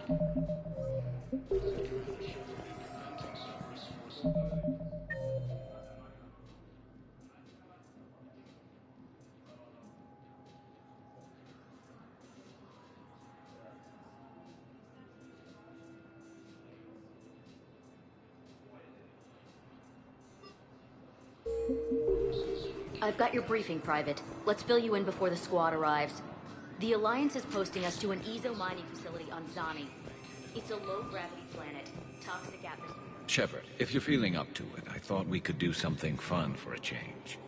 I've got your briefing, Private. Let's fill you in before the squad arrives. The Alliance is posting us to an Ezo mining facility on Zani. It's a low-gravity planet. Toxic atmosphere. Shepard, if you're feeling up to it, I thought we could do something fun for a change.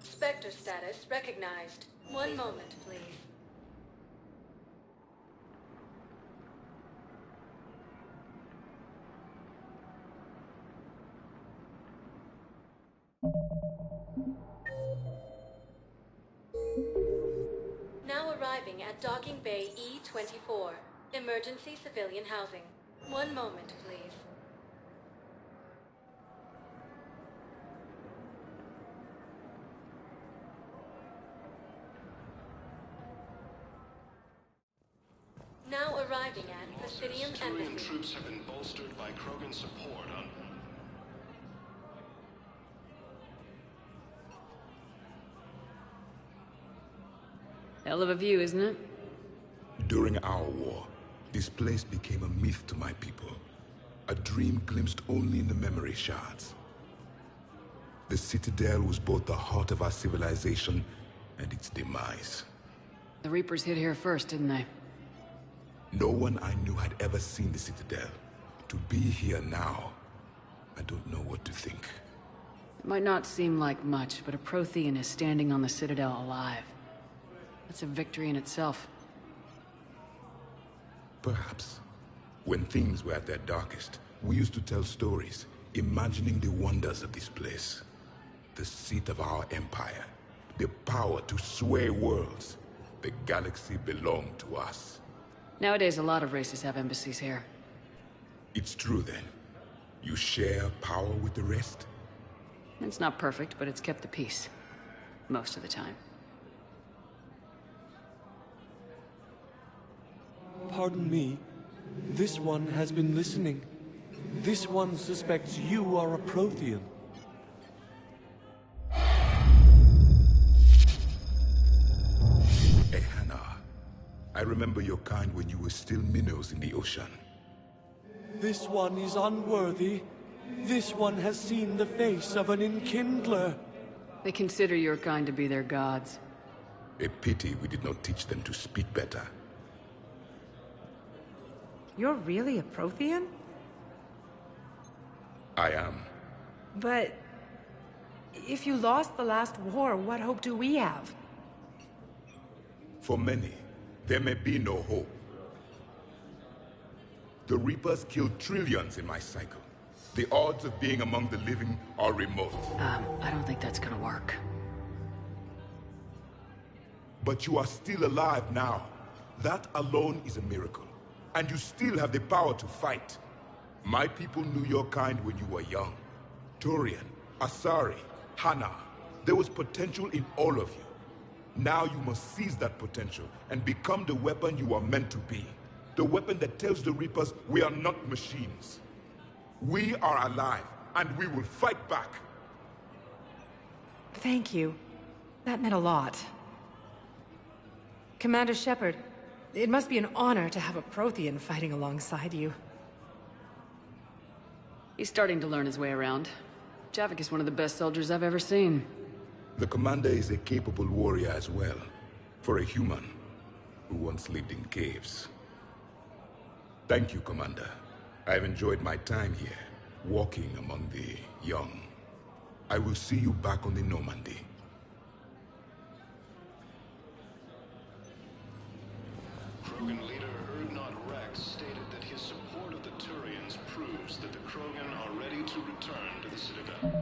Spectre status recognized. One moment, please. Now arriving at Docking Bay E-24. Emergency civilian housing. One moment, please. Now arriving at Presidium Turian Embassy. troops have been bolstered by Krogan support on... Hell of a view, isn't it? During our war, this place became a myth to my people. A dream glimpsed only in the memory shards. The Citadel was both the heart of our civilization and its demise. The Reapers hit here first, didn't they? No one I knew had ever seen the Citadel. To be here now, I don't know what to think. It might not seem like much, but a Prothean is standing on the Citadel alive. That's a victory in itself. Perhaps. When things were at their darkest, we used to tell stories, imagining the wonders of this place. The seat of our empire. The power to sway worlds. The galaxy belonged to us. Nowadays, a lot of races have embassies here. It's true then. You share power with the rest? It's not perfect, but it's kept the peace. Most of the time. Pardon me. This one has been listening. This one suspects you are a Prothean. Ehana, I remember your kind when you were still minnows in the ocean. This one is unworthy. This one has seen the face of an Enkindler. They consider your kind to be their gods. A pity we did not teach them to speak better. You're really a Prothean? I am. But... if you lost the last war, what hope do we have? For many, there may be no hope. The Reapers killed trillions in my cycle. The odds of being among the living are remote. I don't think that's gonna work. But you are still alive now. That alone is a miracle. And you still have the power to fight. My people knew your kind when you were young. Turian, Asari, Hana. There was potential in all of you. Now you must seize that potential and become the weapon you are meant to be. The weapon that tells the Reapers we are not machines. We are alive, and we will fight back. Thank you. That meant a lot. Commander Shepard, it must be an honor to have a Prothean fighting alongside you. He's starting to learn his way around. Javik is one of the best soldiers I've ever seen. The commander is a capable warrior as well. For a human who once lived in caves. Thank you, Commander. I've enjoyed my time here, walking among the young. I will see you back on the Normandy. Krogan leader Urdnot Rex stated that his support of the Turians proves that the Krogan are ready to return to the Citadel.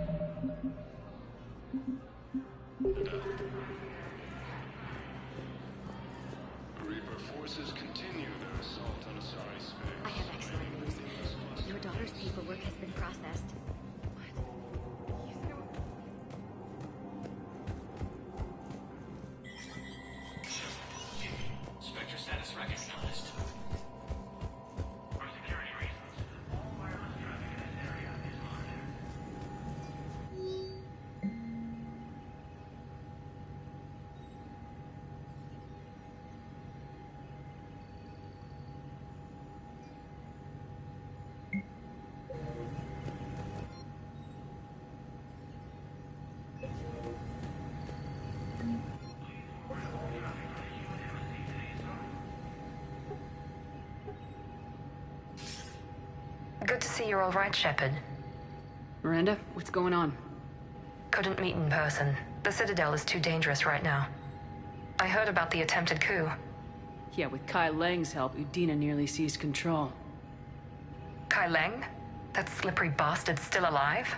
Reaper forces continue their assault on Asari space. I have excellent news. Your daughter's paperwork has been processed. See you're all right, Shepard. Miranda, what's going on? Couldn't meet in person. The Citadel is too dangerous right now. I heard about the attempted coup. Yeah, with Kai Leng's help, Udina nearly seized control. Kai Leng? That slippery bastard's still alive?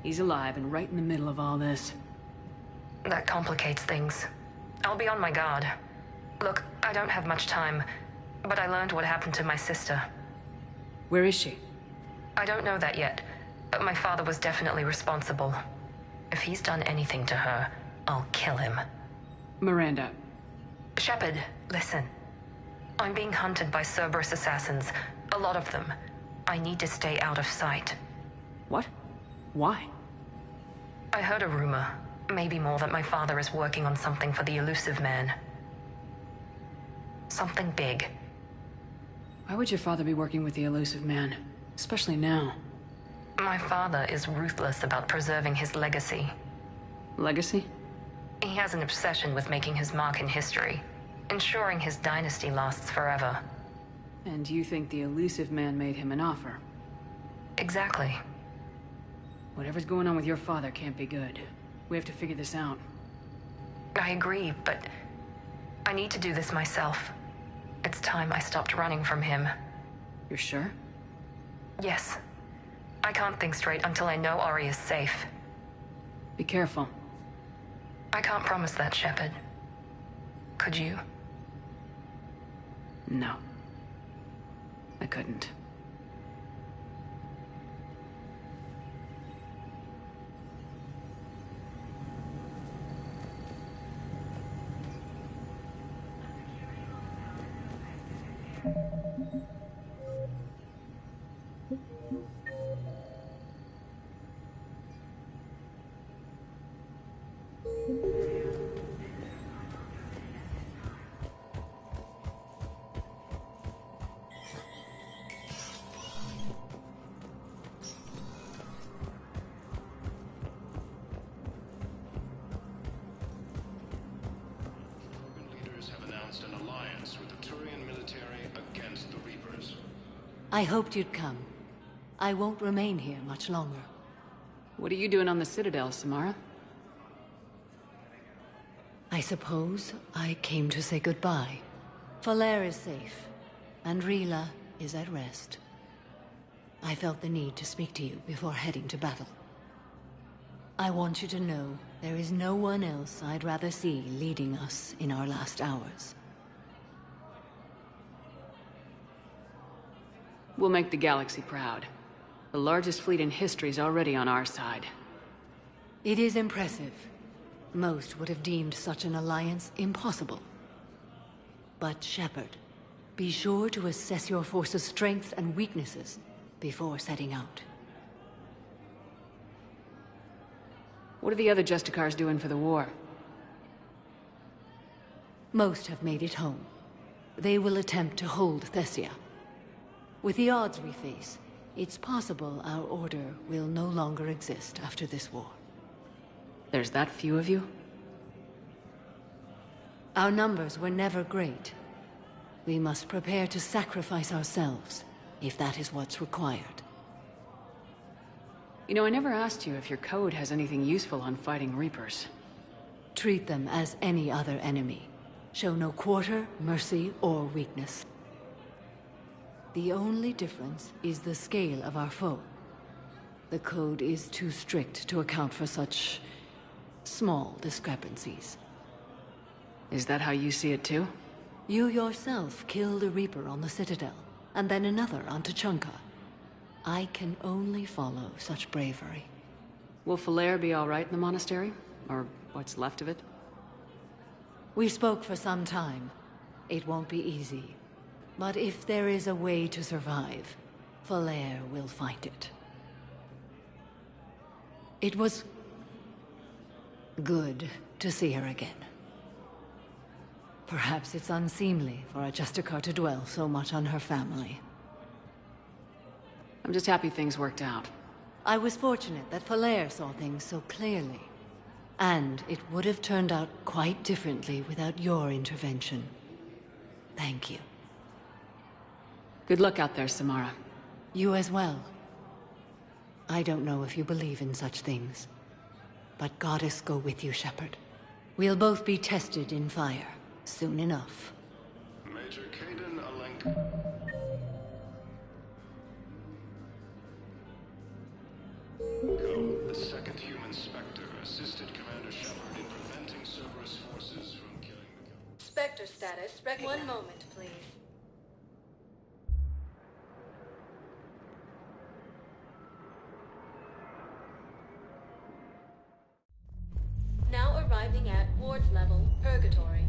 He's alive and right in the middle of all this. That complicates things. I'll be on my guard. Look, I don't have much time, but I learned what happened to my sister. Where is she? I don't know that yet, but my father was definitely responsible. If he's done anything to her, I'll kill him. Miranda. Shepard, listen. I'm being hunted by Cerberus assassins. A lot of them. I need to stay out of sight. What? Why? I heard a rumor, maybe more, that my father is working on something for the Elusive Man. Something big. Why would your father be working with the Elusive Man? Especially now. My father is ruthless about preserving his legacy. Legacy? He has an obsession with making his mark in history, ensuring his dynasty lasts forever. And you think the Elusive Man made him an offer? Exactly. Whatever's going on with your father can't be good. We have to figure this out. I agree, but I need to do this myself. It's time I stopped running from him. You're sure? Yes. I can't think straight until I know Ori is safe. Be careful. I can't promise that, Shepard. Could you? No. I couldn't. I hoped you'd come. I won't remain here much longer. What are you doing on the Citadel, Samara? I suppose I came to say goodbye. Falere is safe, and Rila is at rest. I felt the need to speak to you before heading to battle. I want you to know there is no one else I'd rather see leading us in our last hours. We'll make the galaxy proud. The largest fleet in history is already on our side. It is impressive. Most would have deemed such an alliance impossible. But Shepard, be sure to assess your force's strengths and weaknesses before setting out. What are the other Justicars doing for the war? Most have made it home. They will attempt to hold Thessia. With the odds we face, it's possible our order will no longer exist after this war. There's that few of you? Our numbers were never great. We must prepare to sacrifice ourselves, if that is what's required. You know, I never asked you if your code has anything useful on fighting Reapers. Treat them as any other enemy. Show no quarter, mercy, or weakness. The only difference is the scale of our foe. The code is too strict to account for such small discrepancies. Is that how you see it too? You yourself killed a Reaper on the Citadel, and then another on Tuchanka. I can only follow such bravery. Will Falere be all right in the monastery? Or what's left of it? We spoke for some time. It won't be easy. But if there is a way to survive, Falere will find it. It was good to see her again. Perhaps it's unseemly for a Justicar to dwell so much on her family. I'm just happy things worked out. I was fortunate that Falere saw things so clearly. And it would have turned out quite differently without your intervention. Thank you. Good luck out there, Samara. You as well. I don't know if you believe in such things, but Goddess go with you, Shepard. We'll both be tested in fire, soon enough. Major Kaidan Alenka. The second human Spectre assisted Commander Shepard in preventing Cerberus forces from killing the... Spectre status, one moment, please. Now arriving at Ward's level, Purgatory.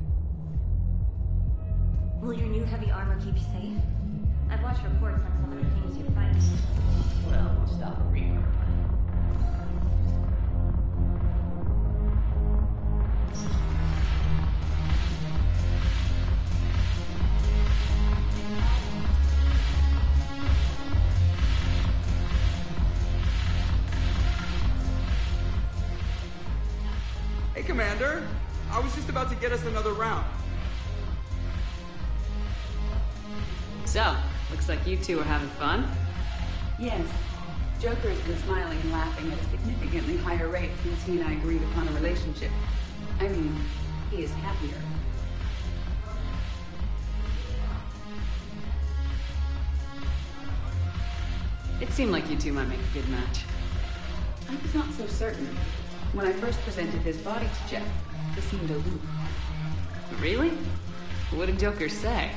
Will your new heavy armor keep you safe? I've watched reports on some of the things you fight. Well, we'll stop a Reaper. Hey, Commander! I was just about to get us another round. So, looks like you two are having fun. Yes. Joker has been smiling and laughing at a significantly higher rate since he and I agreed upon a relationship. I mean, he is happier. It seemed like you two might make a good match. I was not so certain. When I first presented this body to Jeff, he seemed aloof. Really? What did Joker say?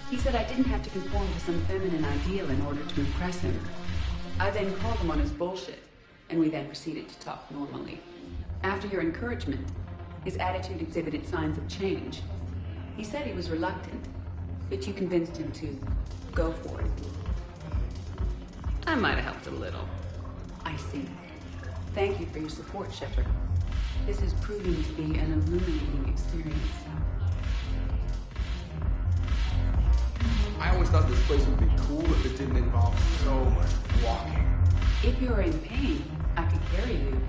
He said I didn't have to conform to some feminine ideal in order to impress him. I then called him on his bullshit, and we then proceeded to talk normally. After your encouragement, his attitude exhibited signs of change. He said he was reluctant, but you convinced him to go for it. I might have helped a little. I see. Thank you for your support, Shepard. This is proving to be an illuminating experience. I always thought this place would be cool if it didn't involve so much walking. If you're in pain, I could carry you.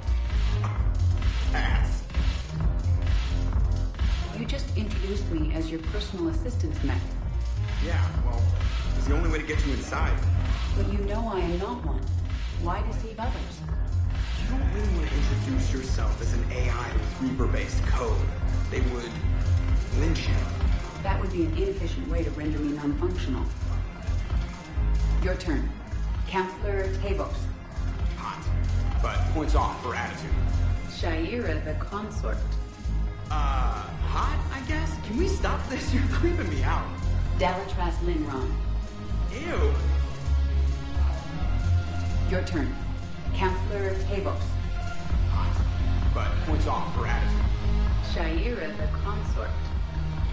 Ass. You just introduced me as your personal assistance mech. Yeah, well, it's the only way to get you inside. But you know I am not one. Why deceive others? You don't really want to introduce yourself as an AI with Reaper-based code. They would lynch you. That would be an inefficient way to render me non-functional. Your turn. Counselor Tavos. Hot. But points off for attitude. Sha'ira the consort. Hot, I guess? Can we stop this? You're creeping me out. Dalatras Linron. Ew. Your turn. Counselor Tavos. Hot. But points off for attitude. Sha'ira the consort.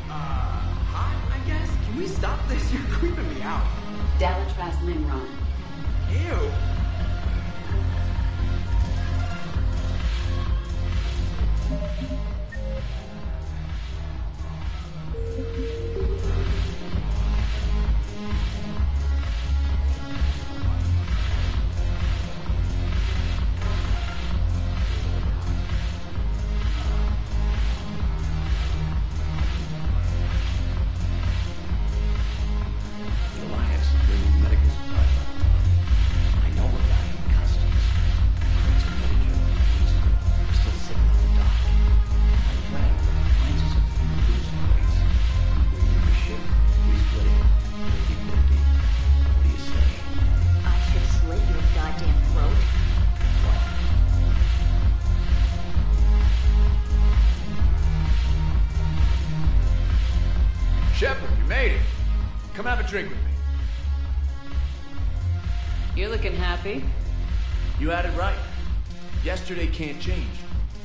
Hot, I guess? Can we stop this? You're creeping me out. Dalatras Linron. Ew. Drink with me. You're looking happy. You had it right. Yesterday can't change.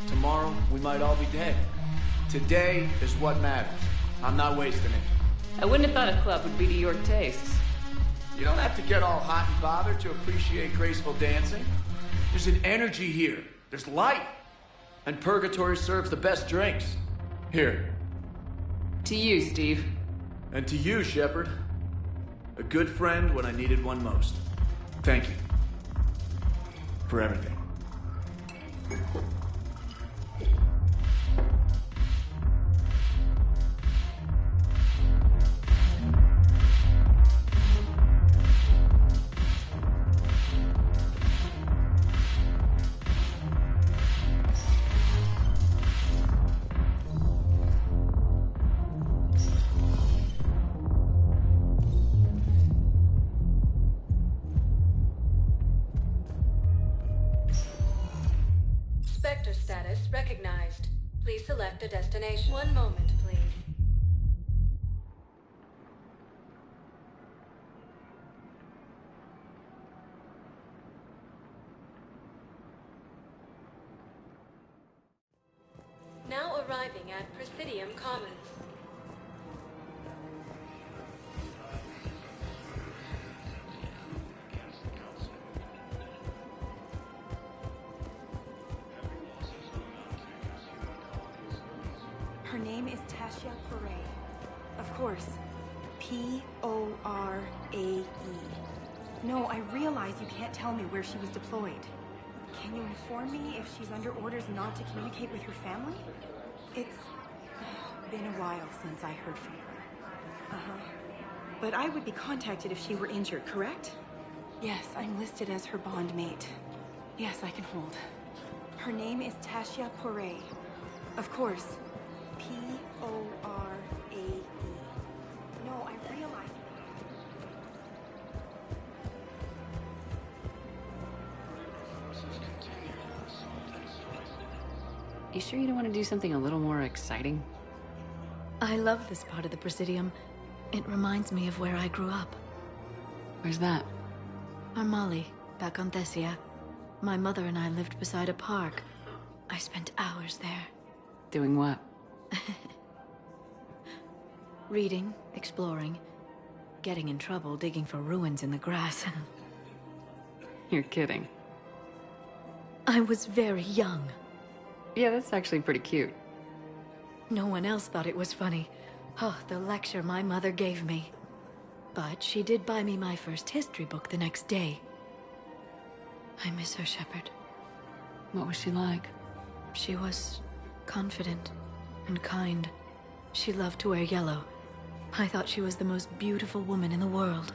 Tomorrow, we might all be dead. Today is what matters. I'm not wasting it. I wouldn't have thought a club would be to your tastes. You don't have to get all hot and bothered to appreciate graceful dancing. There's an energy here. There's light. And Purgatory serves the best drinks. Here. To you, Steve. And to you, Shepard. A good friend when I needed one most. Thank you. For everything. Spectre status recognized. Please select a destination. One moment, please. Now arriving at Presidium Commons. Her name is Tasha Poray. Of course. P-O-R-A-E. No, I realize you can't tell me where she was deployed. Can you inform me if she's under orders not to communicate with her family? It's been a while since I heard from her. Uh-huh. But I would be contacted if she were injured, correct? Yes, I'm listed as her bond mate. Yes, I can hold. Her name is Tasha Poray. Of course. P-O-R-A-E. No, I realize... You sure you don't want to do something a little more exciting? I love this part of the Presidium. It reminds me of where I grew up. Where's that? Armali, back on Thessia. My mother and I lived beside a park. I spent hours there. Doing what? Reading, exploring, getting in trouble digging for ruins in the grass. You're kidding. I was very young. Yeah, that's actually pretty cute. No one else thought it was funny. Oh, the lecture my mother gave me. But she did buy me my first history book the next day. I miss her, Shepard. What was she like? She was confident and kind. She loved to wear yellow. I thought she was the most beautiful woman in the world.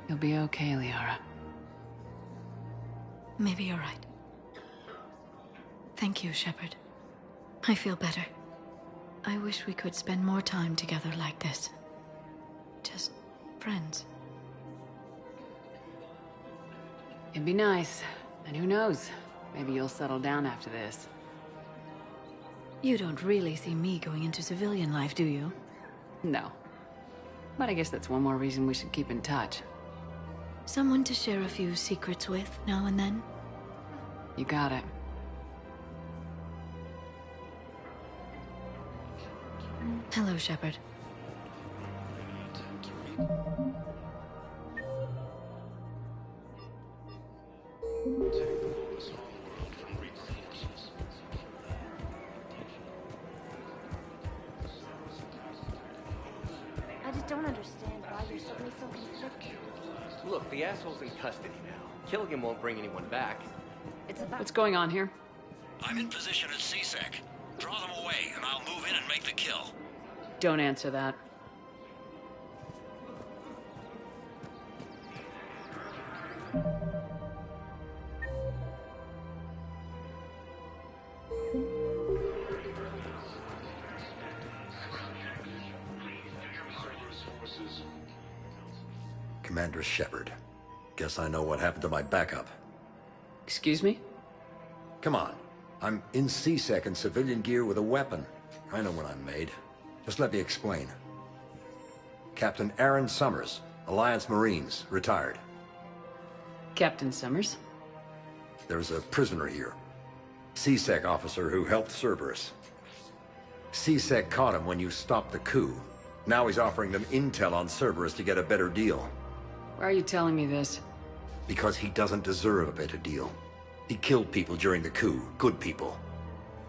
You'll be okay, Liara. Maybe you're right. Thank you, Shepard. I feel better. I wish we could spend more time together like this. Just friends. It'd be nice. And who knows? Maybe you'll settle down after this. You don't really see me going into civilian life, do you? No. But I guess that's one more reason we should keep in touch. Someone to share a few secrets with now and then? You got it. Hello, Shepard. I just don't understand why you're suddenly so conflicted. Look, the asshole's in custody now. Killing him won't bring anyone back. It's about... What's going on here? I'm in position at C-Sec. Draw them away, and I'll move in and make the kill. Don't answer that. Commander Shepard. Guess I know what happened to my backup. Excuse me? Come on. I'm in C-Sec in civilian gear with a weapon. I know what I'm made. Just let me explain. Captain Aaron Summers, Alliance Marines, retired. Captain Summers? There's a prisoner here. C-Sec officer who helped Cerberus. C-Sec caught him when you stopped the coup. Now he's offering them intel on Cerberus to get a better deal. Why are you telling me this? Because he doesn't deserve a better deal. He killed people during the coup, good people.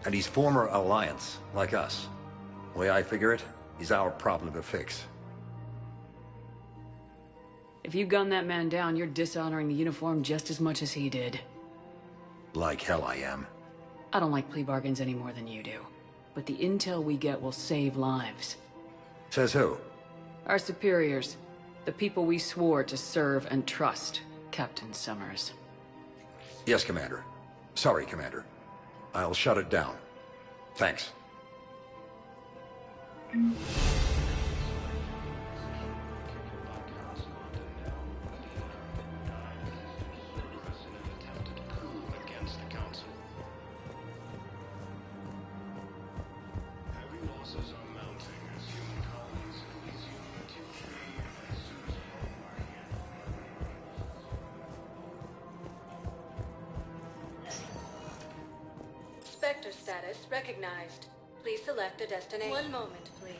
And he's former Alliance, like us. The way I figure it, he's our problem to fix. If you gun that man down, you're dishonoring the uniform just as much as he did. Like hell I am. I don't like plea bargains any more than you do. But the intel we get will save lives. Says who? Our superiors. The people we swore to serve and trust, Captain Summers. Yes, Commander. Sorry, Commander. I'll shut it down. Thanks. sector status recognized. Please select a destination. One moment, please.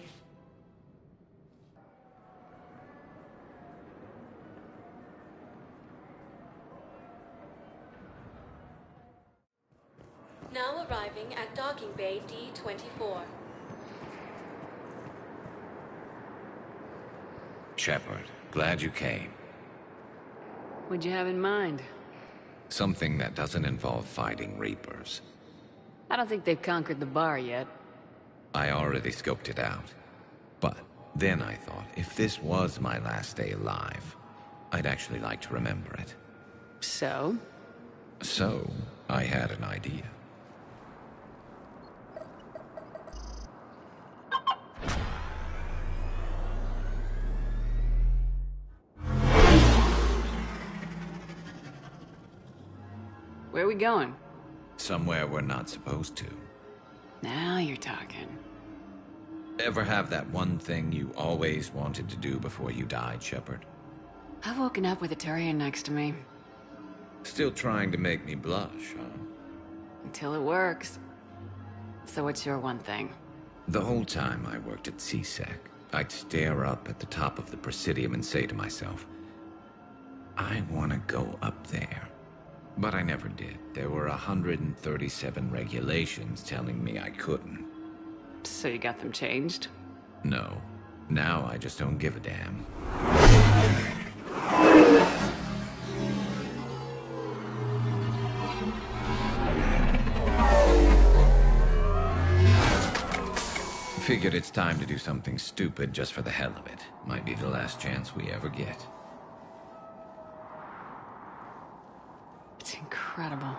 Now arriving at Docking Bay D-24. Shepard, glad you came. What'd you have in mind? Something that doesn't involve fighting Reapers. I don't think they've conquered the bar yet. I already scoped it out. But then I thought, if this was my last day alive, I'd actually like to remember it. So? So, I had an idea. Where are we going? Somewhere we're not supposed to. Now you're talking. Ever have that one thing you always wanted to do before you died, Shepard? I've woken up with a Turian next to me. Still trying to make me blush, huh? Until it works. So what's your one thing? The whole time I worked at CSEC, I'd stare up at the top of the Presidium and say to myself, I want to go up there. But I never did. There were 137 regulations telling me I couldn't. So you got them changed? No. Now I just don't give a damn. Figured it's time to do something stupid just for the hell of it. Might be the last chance we ever get. It's incredible.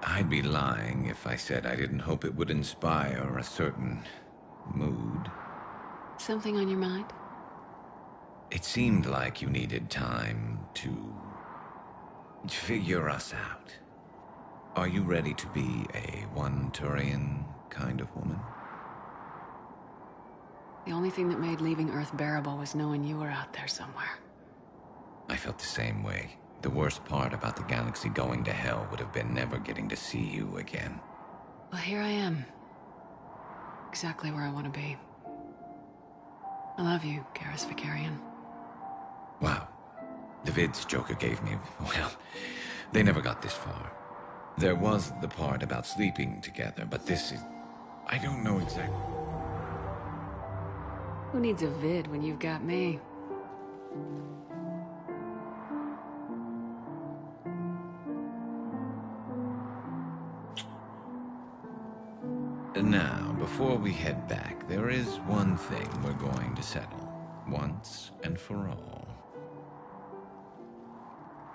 I'd be lying if I said I didn't hope it would inspire a certain mood. Something on your mind? It seemed like you needed time to figure us out. Are you ready to be a one Turian kind of woman? The only thing that made leaving Earth bearable was knowing you were out there somewhere. I felt the same way. The worst part about the galaxy going to hell would have been never getting to see you again. Well, here I am. Exactly where I want to be. I love you, Garrus Vakarian. Wow. The vids Joker gave me, well, they never got this far. There was the part about sleeping together, but this is... I don't know exactly... Who needs a vid when you've got me? Now, before we head back, there is one thing we're going to settle. Once and for all.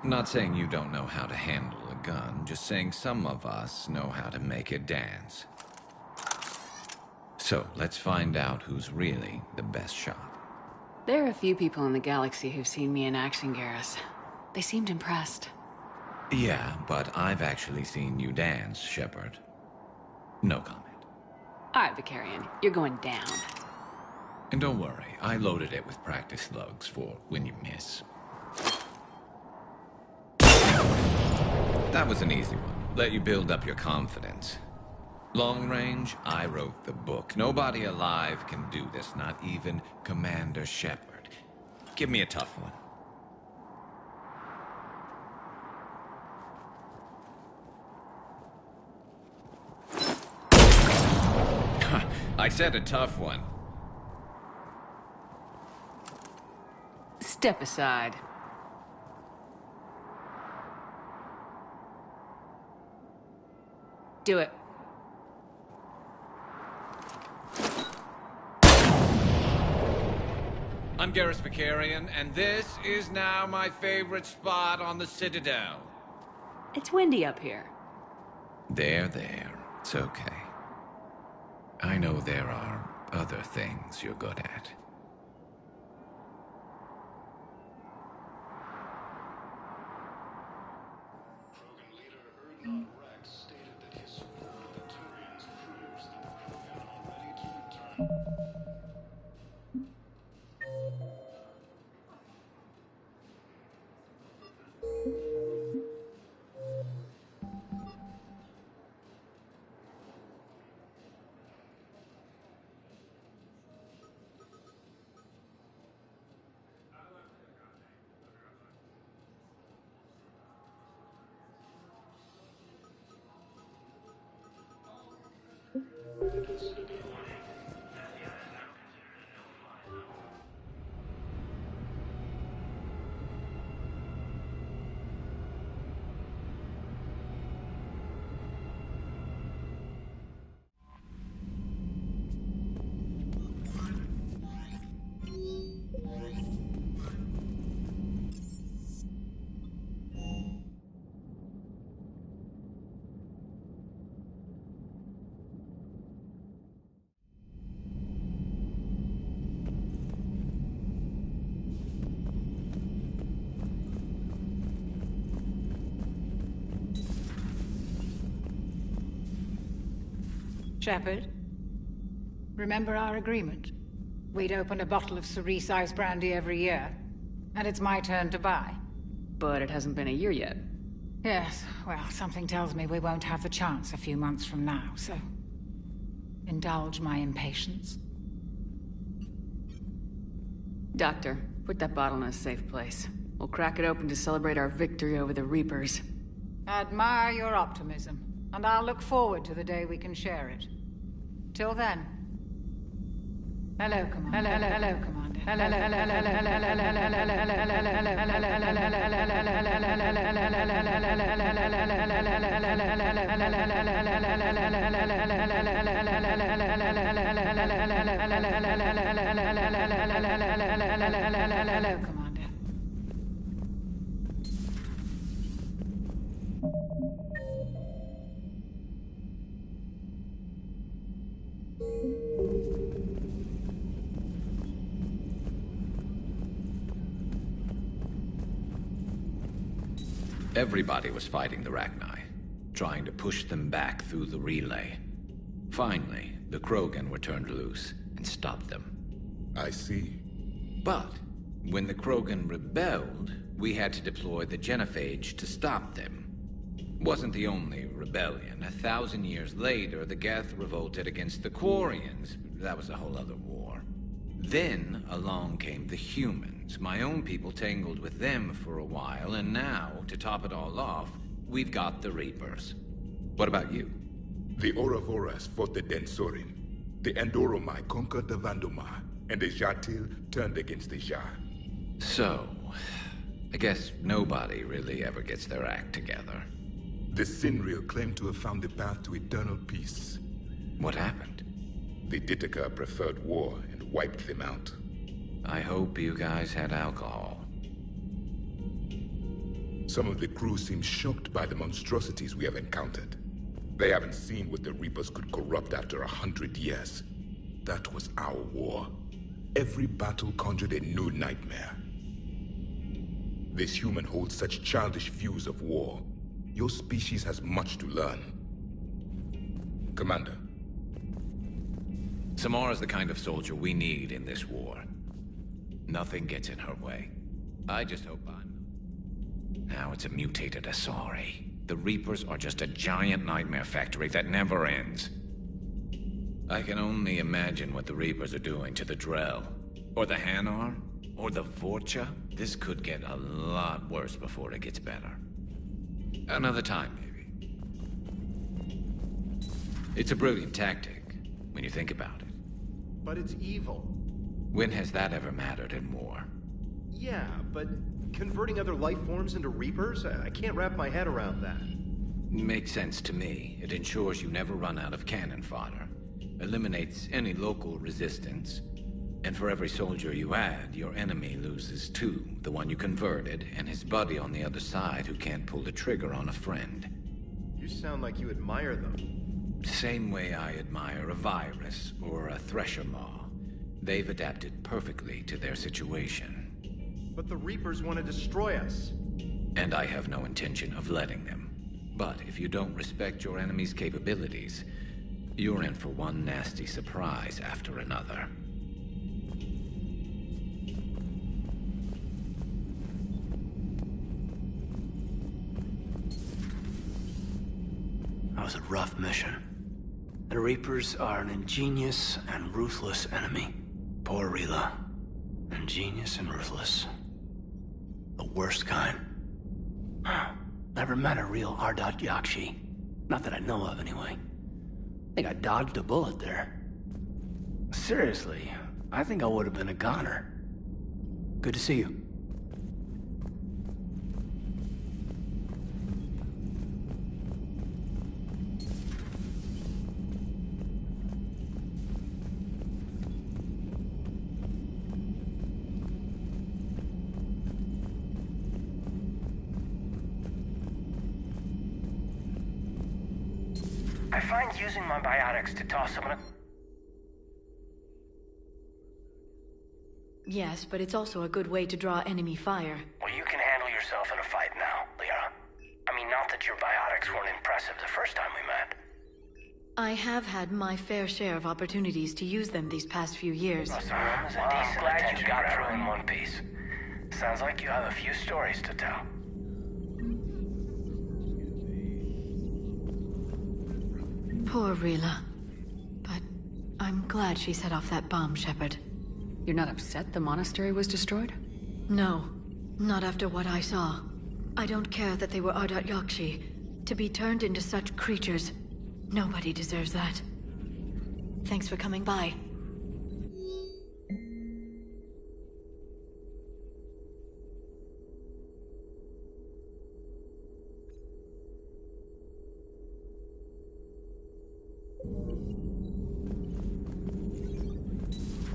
Not saying you don't know how to handle a gun, just saying some of us know how to make it dance. So, let's find out who's really the best shot. There are a few people in the galaxy who've seen me in action, Garrus. They seemed impressed. Yeah, but I've actually seen you dance, Shepard. No comment. All right, Vakarian, you're going down. And don't worry, I loaded it with practice slugs for when you miss. That was an easy one. Let you build up your confidence. Long range, I wrote the book. Nobody alive can do this, not even Commander Shepard. Give me a tough one. I said a tough one. Step aside. Do it. I'm Garrus Vakarian, and this is now my favorite spot on the Citadel. It's windy up here. There. It's okay. I know there are other things you're good at. Krogan leader Urdnot Rex stated that his support of the Turians proves that the Krogan are ready to return. Shepard, remember our agreement? We'd open a bottle of cerise-ice brandy every year, and it's my turn to buy. But it hasn't been a year yet. Yes, well, something tells me we won't have the chance a few months from now, so... indulge my impatience. Doctor, put that bottle in a safe place. We'll crack it open to celebrate our victory over the Reapers. Admire your optimism, and I'll look forward to the day we can share it. Till then. Hello, Commander. Hello, Commander. Hello, Commander. Everybody was fighting the Rachni, trying to push them back through the relay. Finally, the Krogan were turned loose and stopped them. I see. But when the Krogan rebelled, we had to deploy the Genophage to stop them. Wasn't the only rebellion. 1,000 years later, the Geth revolted against the Quarians. That was a whole other war. Then along came the humans. My own people tangled with them for a while, and now, to top it all off, we've got the Reapers. What about you? The Ouroboros fought the Densorin. The Endoromai conquered the Vandomar, and the Jatil turned against the Jar. So, I guess nobody really ever gets their act together. The Sinreal claimed to have found the path to eternal peace. What happened? The Ditaka preferred war and wiped them out. I hope you guys had alcohol. Some of the crew seem shocked by the monstrosities we have encountered. They haven't seen what the Reapers could corrupt after 100 years. That was our war. Every battle conjured a new nightmare. This human holds such childish views of war. Your species has much to learn. Commander. Samara's the kind of soldier we need in this war. Nothing gets in her way. I just hope Now it's a mutated Asari. The Reapers are just a giant nightmare factory that never ends. I can only imagine what the Reapers are doing to the Drell. Or the Hanar. Or the Vorcha. This could get a lot worse before it gets better. Another time, maybe. It's a brilliant tactic, when you think about it. But it's evil. When has that ever mattered in war? Yeah, but converting other life forms into Reapers? I can't wrap my head around that. Makes sense to me. It ensures you never run out of cannon fodder. Eliminates any local resistance. And for every soldier you add, your enemy loses two. The one you converted, and his buddy on the other side who can't pull the trigger on a friend. You sound like you admire them. Same way I admire a virus or a thresher maw. They've adapted perfectly to their situation. But the Reapers want to destroy us. And I have no intention of letting them. But if you don't respect your enemy's capabilities, you're in for one nasty surprise after another. That was a rough mission. The Reapers are an ingenious and ruthless enemy. Poor Rila. Ingenious and ruthless. The worst kind. Never met a real Ardat Yakshi. Not that I know of, anyway. think I dodged a bullet there. Seriously, I think I would have been a goner. Good to see you. I find using my biotics to toss someone. Yes, but it's also a good way to draw enemy fire. Well, you can handle yourself in a fight now, Liara. I mean, not that your biotics weren't impressive the first time we met. I have had my fair share of opportunities to use them these past few years. I'm glad you got through in one piece. Sounds like you have a few stories to tell. Poor Rila. But I'm glad she set off that bomb, Shepard. You're not upset the monastery was destroyed? No, not after what I saw. I don't care that they were Ardat Yakshi. To be turned into such creatures, nobody deserves that. Thanks for coming by.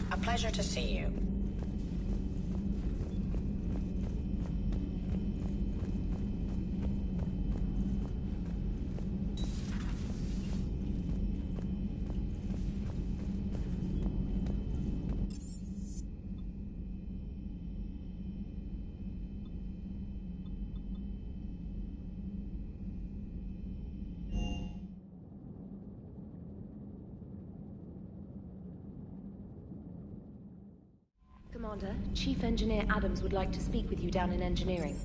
A pleasure to see you. Commander, Chief Engineer Adams would like to speak with you down in engineering.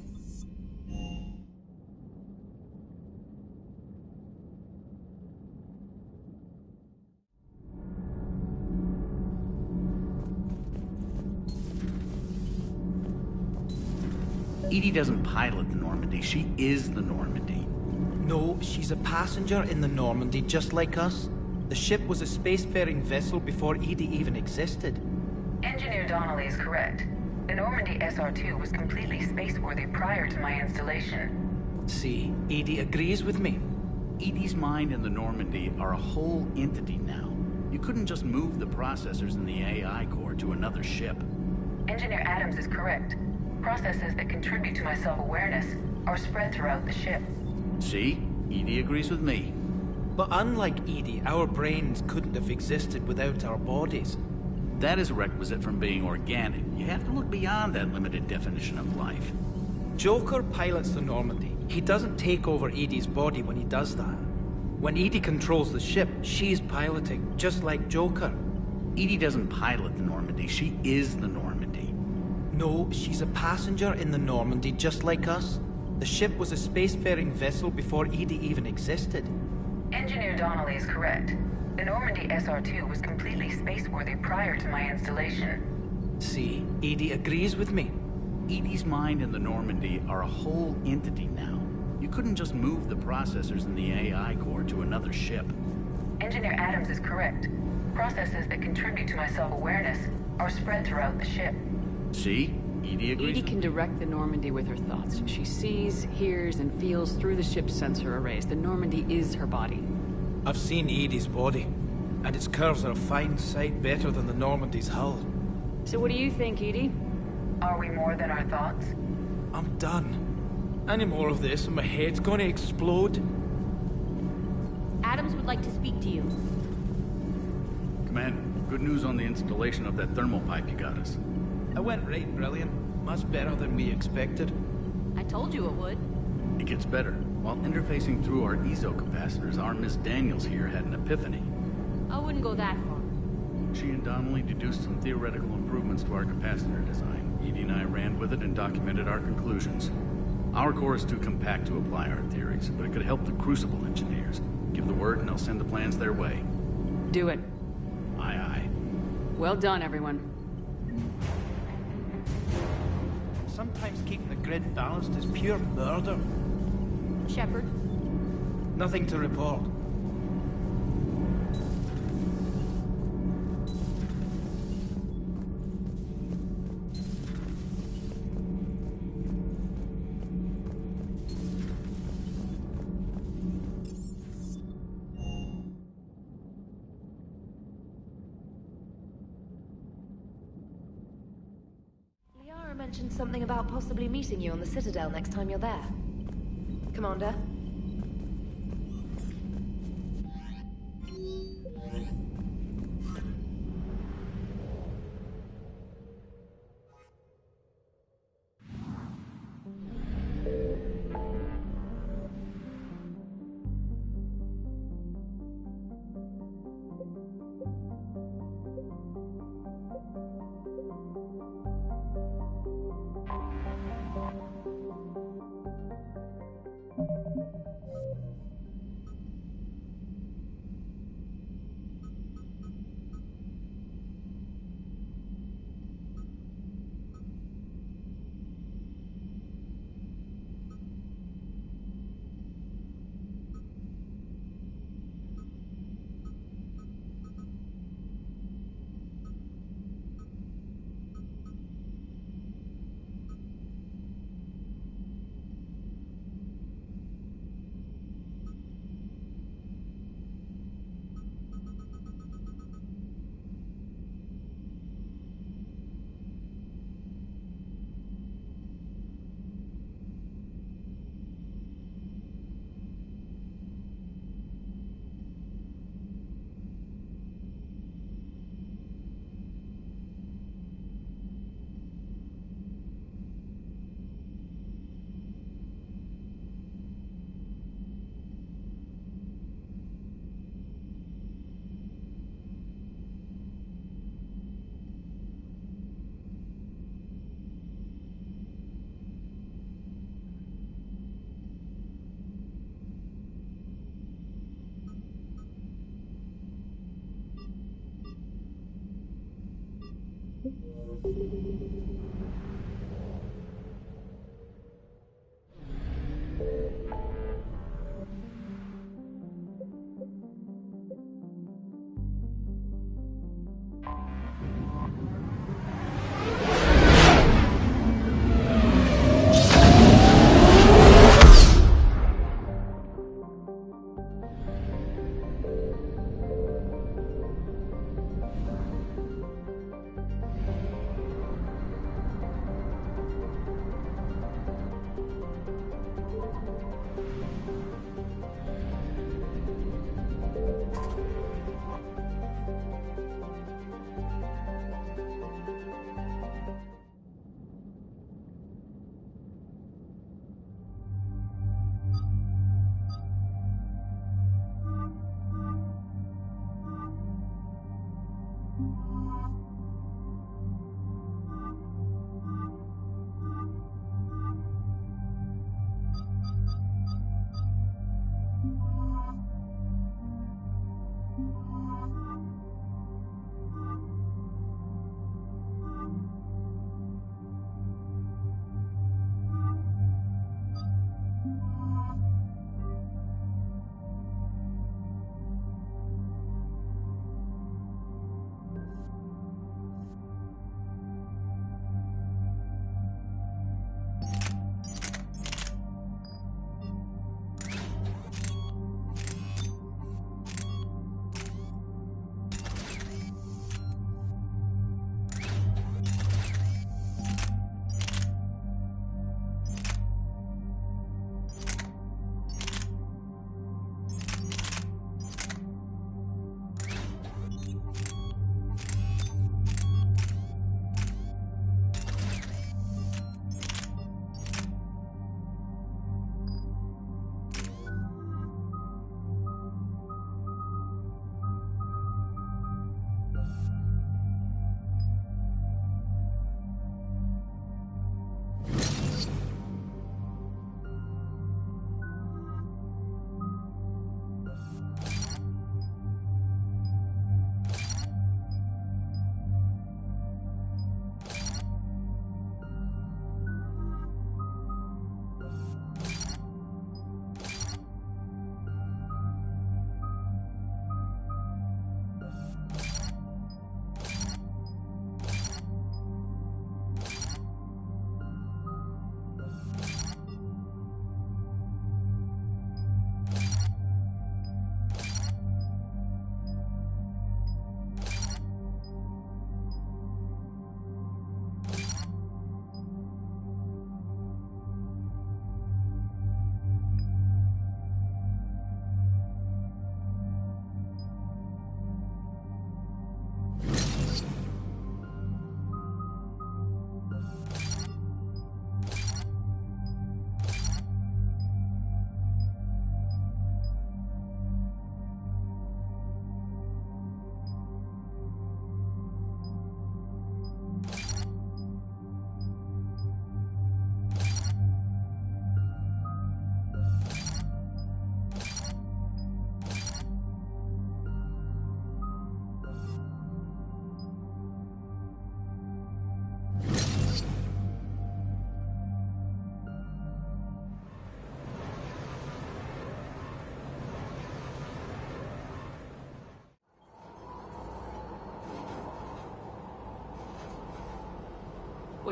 EDI doesn't pilot the Normandy, she is the Normandy. No, she's a passenger in the Normandy, just like us. The ship was a spacefaring vessel before EDI even existed. Engineer Donnelly is correct. The Normandy SR-2 was completely spaceworthy prior to my installation. See, EDI agrees with me. EDI's mind and the Normandy are a whole entity now. You couldn't just move the processors in the AI core to another ship. Engineer Adams is correct. Processes that contribute to my self-awareness are spread throughout the ship. See? EDI agrees with me. But unlike EDI, our brains couldn't have existed without our bodies. That is a requisite from being organic. You have to look beyond that limited definition of life. Joker pilots the Normandy. He doesn't take over EDI's body when he does that. When EDI controls the ship, she's piloting, just like Joker. EDI doesn't pilot the Normandy, she is the Normandy. No, she's a passenger in the Normandy, just like us. The ship was a spacefaring vessel before EDI even existed. Engineer Donnelly is correct. The Normandy SR-2 was completely spaceworthy prior to my installation. See, EDI agrees with me. EDI's mind and the Normandy are a whole entity now. You couldn't just move the processors in the AI core to another ship. Engineer Adams is correct. Processes that contribute to my self-awareness are spread throughout the ship. See? EDI agrees. EDI can direct the Normandy with her thoughts. She sees, hears, and feels through the ship's sensor arrays. The Normandy is her body. I've seen EDI's body, and its curves are a fine sight better than the Normandy's hull. So what do you think, EDI? Are we more than our thoughts? I'm done. Any more of this and my head's gonna explode. Adams would like to speak to you. Commander, good news on the installation of that thermal pipe you got us. It went right brilliant. Much better than we expected. I told you it would. It gets better. While interfacing through our EZO capacitors, our Miss Daniels here had an epiphany. I wouldn't go that far. She and Donnelly deduced some theoretical improvements to our capacitor design. EDI and I ran with it and documented our conclusions. Our core is too compact to apply our theories, but it could help the Crucible engineers. Give the word and they'll send the plans their way. Do it. Aye, aye. Well done, everyone. Sometimes keeping the grid balanced is pure murder. Shepard? Nothing to report. mentioned something about possibly meeting you on the Citadel next time you're there. Commander?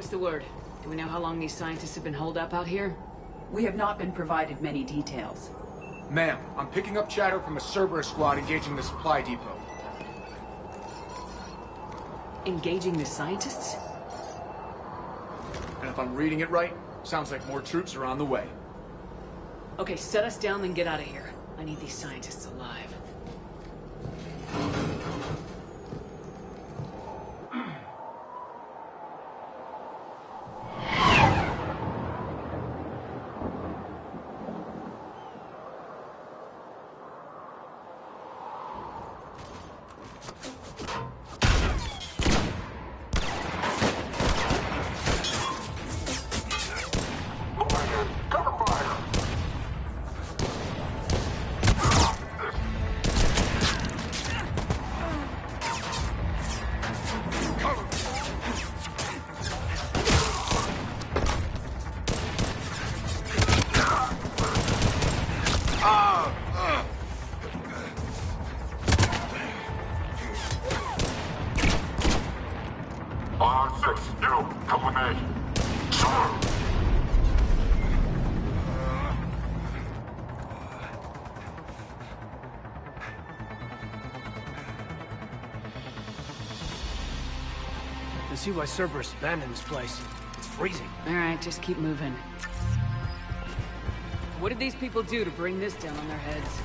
What's the word? Do we know how long these scientists have been holed up out here? We have not been provided many details. Ma'am, I'm picking up chatter from a Cerberus squad engaging the supply depot. Engaging the scientists? And if I'm reading it right, sounds like more troops are on the way. Okay, set us down, then get out of here. I need these scientists alive. I see why Cerberus abandoned this place. It's freezing. Alright, just keep moving. What did these people do to bring this down on their heads?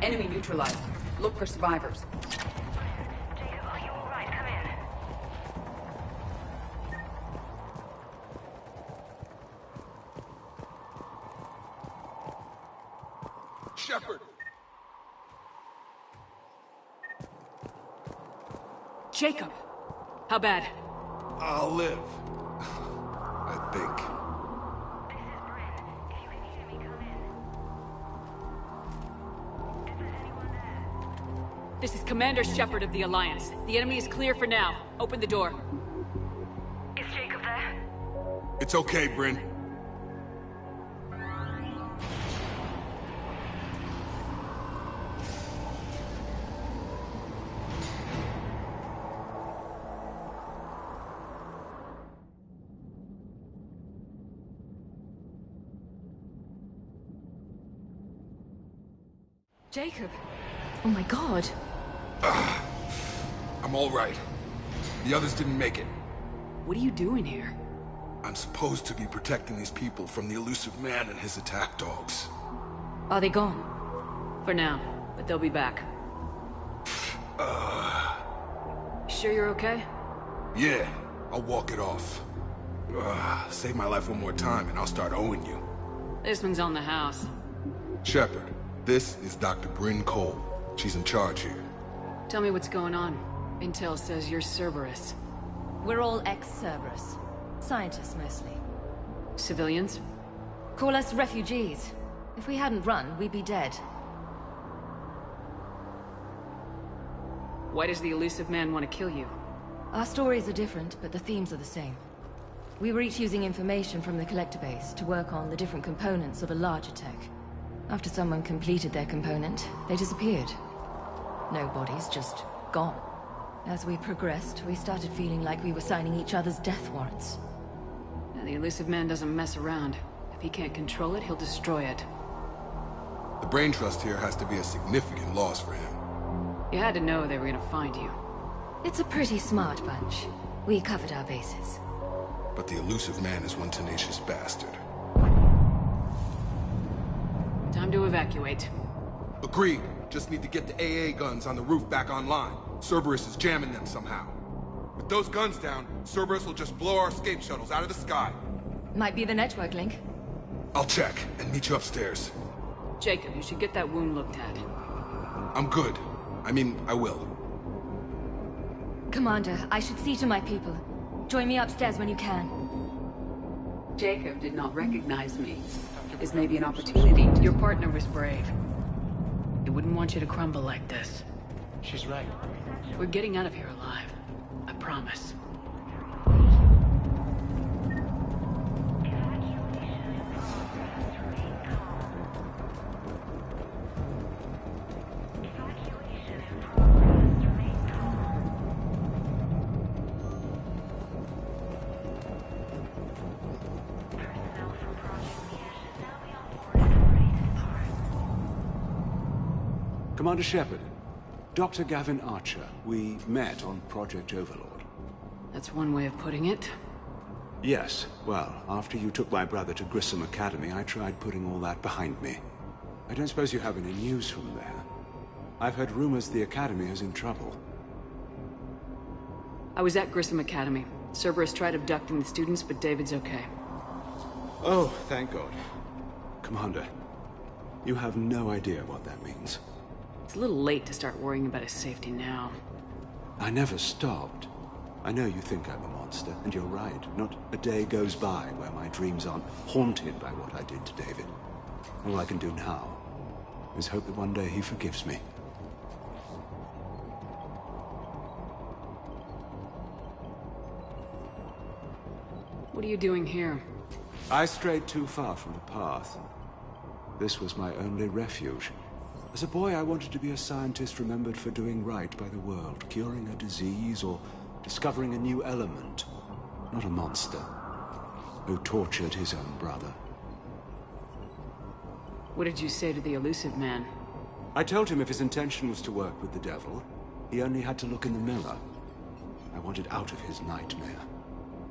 Enemy neutralized. Look for survivors. Jacob, are you alright? Come in. Shepard! Jacob! How bad? I'll live. I think. This is Commander Shepard of the Alliance. The enemy is clear for now. Open the door. Is Jacob there? It's okay, Bryn. Jacob. Oh my god. I'm all right. The others didn't make it. What are you doing here? I'm supposed to be protecting these people from the elusive man and his attack dogs. Are they gone? For now, but they'll be back. Sure you're okay? Yeah, I'll walk it off. Save my life one more time and I'll start owing you. This one's on the house. Shepard, this is Dr. Bryn Cole. She's in charge here. Tell me what's going on. Intel says you're Cerberus. We're all ex-Cerberus. Scientists, mostly. Civilians? Call us refugees. If we hadn't run, we'd be dead. Why does the elusive man want to kill you? Our stories are different, but the themes are the same. We were each using information from the Collector base to work on the different components of a larger tech. After someone completed their component, they disappeared. No bodies, just gone. As we progressed, we started feeling like we were signing each other's death warrants. The Illusive Man doesn't mess around. If he can't control it, he'll destroy it. The Brain Trust here has to be a significant loss for him. You had to know they were gonna find you. It's a pretty smart bunch. We covered our bases. But the Illusive Man is one tenacious bastard. Time to evacuate. Agreed. Just need to get the AA guns on the roof back online. Cerberus is jamming them somehow. With those guns down, Cerberus will just blow our escape shuttles out of the sky. Might be the network link. I'll check and meet you upstairs. Jacob, you should get that wound looked at. I'm good. I mean, I will. Commander, I should see to my people. Join me upstairs when you can. Jacob did not recognize me. This may be an opportunity. Your partner was brave. He wouldn't want you to crumble like this. She's right. We're getting out of here alive. I promise. Commander Shepard, Dr. Gavin Archer, we met on Project Overlord. That's one way of putting it. Yes, well, after you took my brother to Grissom Academy, I tried putting all that behind me. I don't suppose you have any news from there. I've heard rumors the Academy is in trouble. I was at Grissom Academy. Cerberus tried abducting the students, but David's okay. Oh, thank God. Commander, you have no idea what that means. It's a little late to start worrying about his safety now. I never stopped. I know you think I'm a monster, and you're right. Not a day goes by where my dreams aren't haunted by what I did to David. All I can do now is hope that one day he forgives me. What are you doing here? I strayed too far from the path. This was my only refuge. As a boy, I wanted to be a scientist remembered for doing right by the world, curing a disease or discovering a new element. Not a monster who tortured his own brother. What did you say to the Illusive Man? I told him if his intention was to work with the devil, he only had to look in the mirror. I wanted out of his nightmare.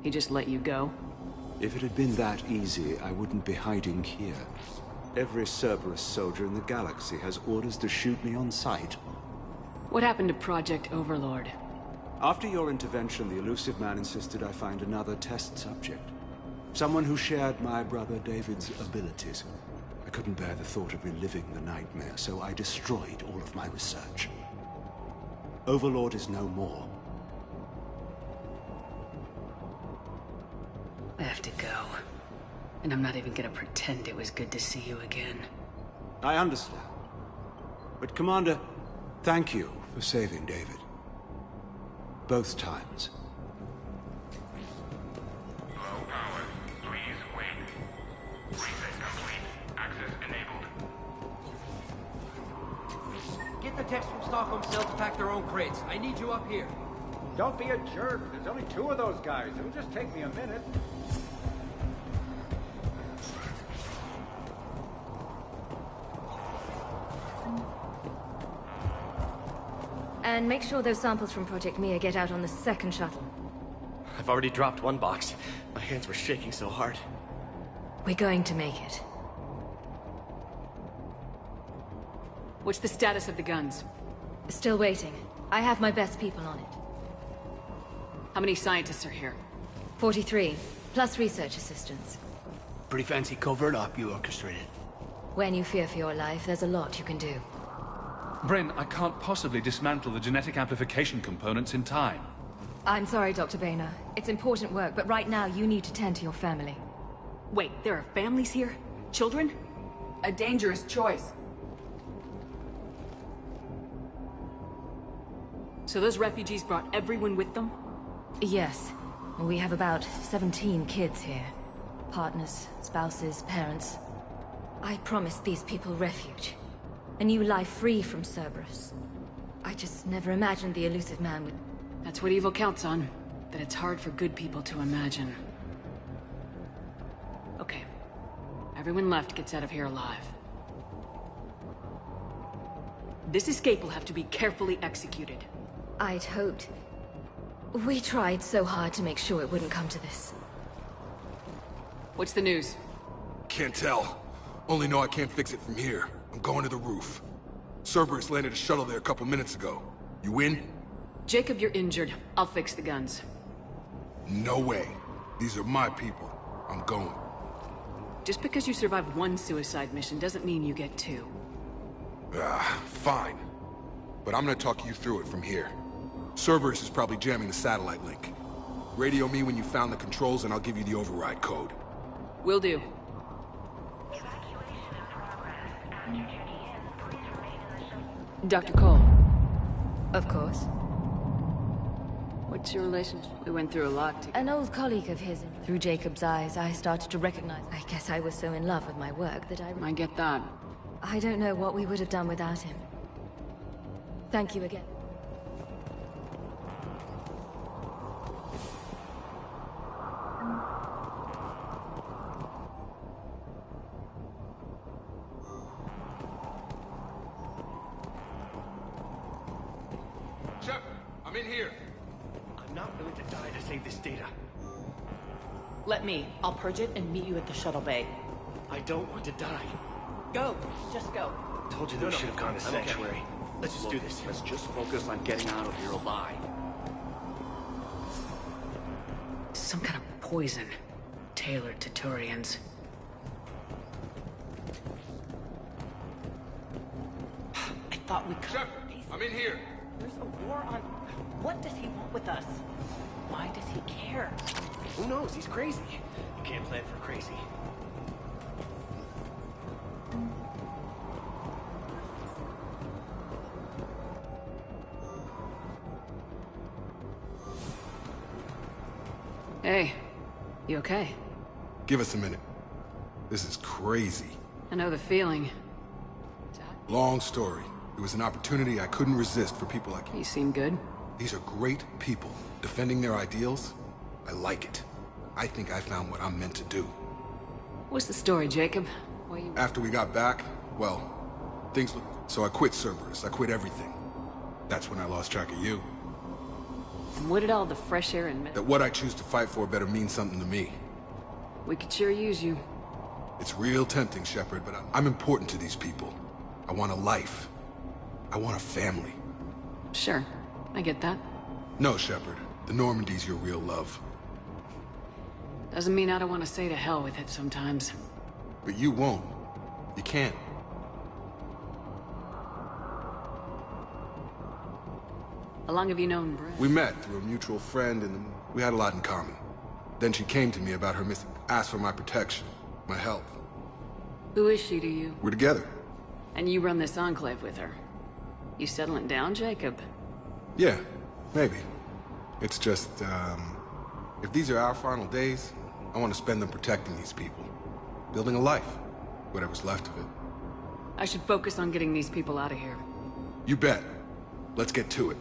He just let you go? If it had been that easy, I wouldn't be hiding here. Every Cerberus soldier in the galaxy has orders to shoot me on sight. What happened to Project Overlord? After your intervention, the Illusive Man insisted I find another test subject. Someone who shared my brother David's abilities. I couldn't bear the thought of reliving the nightmare, so I destroyed all of my research. Overlord is no more. I have to go. And I'm not even gonna pretend it was good to see you again. I understand. But Commander, thank you for saving David. Both times. Low power. Please wait. Reset complete. Access enabled. Get the techs from Stockholm Cell to pack their own crates. I need you up here. Don't be a jerk. There's only 2 of those guys. It'll just take me a minute. And make sure those samples from Project Mia get out on the second shuttle. I've already dropped one box. My hands were shaking so hard. We're going to make it. What's the status of the guns? Still waiting. I have my best people on it. How many scientists are here? 43, plus research assistants. Pretty fancy covert op you orchestrated. When you fear for your life, there's a lot you can do. Bryn, I can't possibly dismantle the genetic amplification components in time. I'm sorry, Dr. Boehner. It's important work, but right now you need to tend to your family. Wait, there are families here? Children? A dangerous choice. So those refugees brought everyone with them? Yes. We have about 17 kids here. Partners, spouses, parents. I promised these people refuge. A new life free from Cerberus. I just never imagined the elusive man would... That's what evil counts on. That it's hard for good people to imagine. Okay. Everyone left gets out of here alive. This escape will have to be carefully executed. I'd hoped. We tried so hard to make sure it wouldn't come to this. What's the news? Can't tell. Only know I can't fix it from here. I'm going to the roof. Cerberus landed a shuttle there a couple minutes ago. You in? Jacob, you're injured. I'll fix the guns. No way. These are my people. I'm going. Just because you survived one suicide mission doesn't mean you get two. Fine. But I'm gonna talk you through it from here. Cerberus is probably jamming the satellite link. Radio me when you found the controls and I'll give you the override code. Will do. Dr. Cole. Of course. What's your relationship? We went through a lot together. An old colleague of his. Through Jacob's eyes, I started to recognize... I guess I was so in love with my work that I get that. I don't know what we would have done without him. Thank you again. Shepard, I'm in here. I'm not willing to die to save this data. Let me. I'll purge it and meet you at the shuttle bay. I don't want to die. Go. Just go. Told you that we should have gone to Sanctuary. Let's just do this. Let's just focus on getting out of here alive. Some kind of poison. Tailored to Turians. I thought we could. Shepard, I'm in here. There's a war on... What does he want with us? Why does he care? Who knows? He's crazy. You can't plan for crazy. Hey, you okay? Give us a minute. This is crazy. I know the feeling. Long story. It was an opportunity I couldn't resist for people like you. You seem good. These are great people. Defending their ideals, I like it. I think I found what I'm meant to do. What's the story, Jacob? Why you... After we got back, well, things looked... So I quit Cerberus. I quit everything. That's when I lost track of you. And what did all the fresh air and... That what I choose to fight for better mean something to me. We could sure use you. It's real tempting, Shepard, but I'm important to these people. I want a life. I want a family. Sure, I get that. No, Shepard. The Normandy's your real love. Doesn't mean I don't want to say to hell with it sometimes. But you won't. You can't. How long have you known Brett? We met through a mutual friend, and we had a lot in common. Then she came to me about her missing, asked for my protection, my help. Who is she to you? We're together. And you run this enclave with her. You settling down, Jacob? Yeah, maybe. It's just, if these are our final days, I want to spend them protecting these people. Building a life. Whatever's left of it. I should focus on getting these people out of here. You bet. Let's get to it.